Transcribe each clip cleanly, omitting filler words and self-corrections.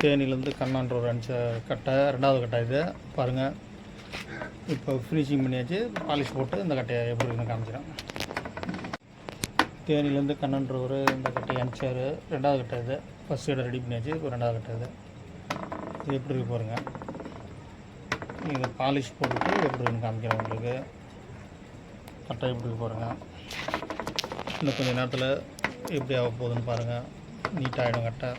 தேனிலேருந்து கண்ணான்ற ஒரு 5 கட்டை, 2வது கட்டை இது பாருங்கள். இப்போ ஃபினிஷிங் பண்ணியாச்சு. பாலிஷ் போட்டு இந்த கட்டையை எப்படி இருக்குன்னு காமிக்கிறேன். தேனிலேருந்து கண்ணான்ற ஒரு இந்த கட்டையை அனுப்பிச்சார். 2வது கட்டை இது ஃபஸ்ட் சைடை ரெடி பண்ணியாச்சு. இப்போ 2வது கட்டை இது எப்படி இருக்கு பாருங்கள். இதை பாலிஷ் போட்டுட்டு எப்படி இருக்குன்னு காமிக்கிறேன் உங்களுக்கு. கட்டை எப்படி இருக்கு பாருங்கள். இன்னும் கொஞ்சம் நேரத்தில் எப்படி ஆக போகுதுன்னு பாருங்கள். நீட்டாகிடும் கட்டை.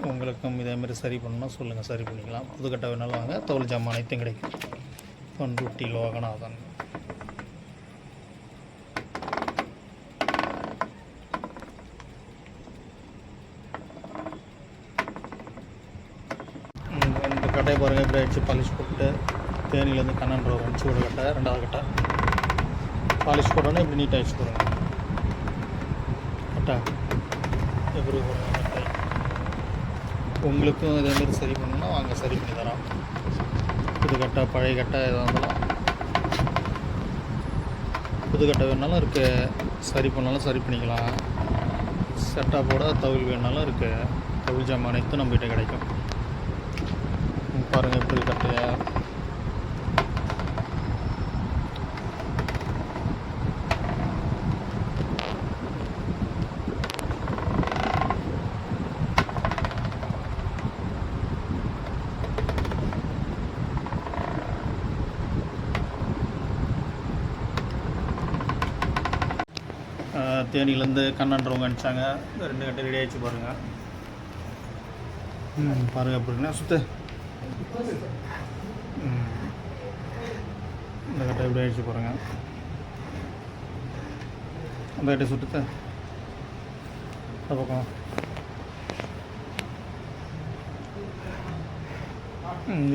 உங்களுக்கும் இதேமாரி சரி பண்ணணும்னா சொல்லுங்கள், சரி பண்ணிக்கலாம். புது கட்டை வேணாலும் வாங்க. தோல் ஜாமான் அனைத்தும் கிடைக்கும். பண்ருட்டி லோகநாதன். இந்த கட்டையை பாருங்கள் எப்படி ஆகிடுச்சு. பாலிஷ் போட்டு தேனிலேருந்து கண்ணன்ற ஒரு 5 கட்டை, 2வது கட்டை பாலிஷ் போட்டோன்னா இப்படி நீட்டாக ஆகிடுச்சு பாருங்கள். கட்டை எப்படி போடுங்க. கட்டை உங்களுக்கும் இதேமாரி சரி பண்ணணும்னா வாங்க, சரி பண்ணி தரோம். புது கட்டை பழைய கட்டை எதாக இருந்தாலும் புது கட்டை வேணாலும் இருக்குது. சரி பண்ணாலும் சரி பண்ணிக்கலாம். செட்டாக போட தவில் வேணாலும் இருக்குது. தவில் ஜாமான் அனைத்தும் நம்மகிட்ட கிடைக்கும். பாருங்கள் எப்படி கட்டையை. தேனிலேருந்து கண்ணன்றவங்க அனுப்பிச்சாங்க. 2 கட்டை ரெடி ஆகிடுச்சு பாருங்கள். பாருங்கள் எப்படின்னா சுற்று. இந்த கட்டை எப்படி ஆகிடுச்சு பாருங்கள். அந்த கட்டை சுட்டுத்த பக்கம்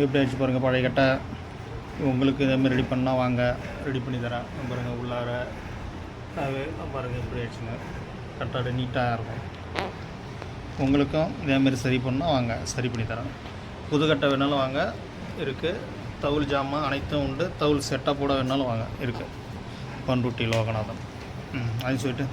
எப்படி ஆகிடுச்சு பாருங்கள். பழைய கட்டை உங்களுக்கு இதேமாதிரி ரெடி பண்ணால் வாங்க, ரெடி பண்ணி தரேன். பாருங்கள் உள்ளார அது பாருங்கள் எப்படி ஆயிடுச்சுங்க. கட்டாடு நீட்டாக இருக்கும். உங்களுக்கும் இதேமாரி சரி பண்ணால் வாங்க, சரி பண்ணி தரேன். புது கட்டை வேணாலும் வாங்க, இருக்குது. தவுல் ஜாமான் அனைத்தும் உண்டு. தவுல் செட்டாக போட வேணாலும் வாங்க, இருக்குது. பண்ருட்டி லோகநாதன். அது சொல்லிட்டு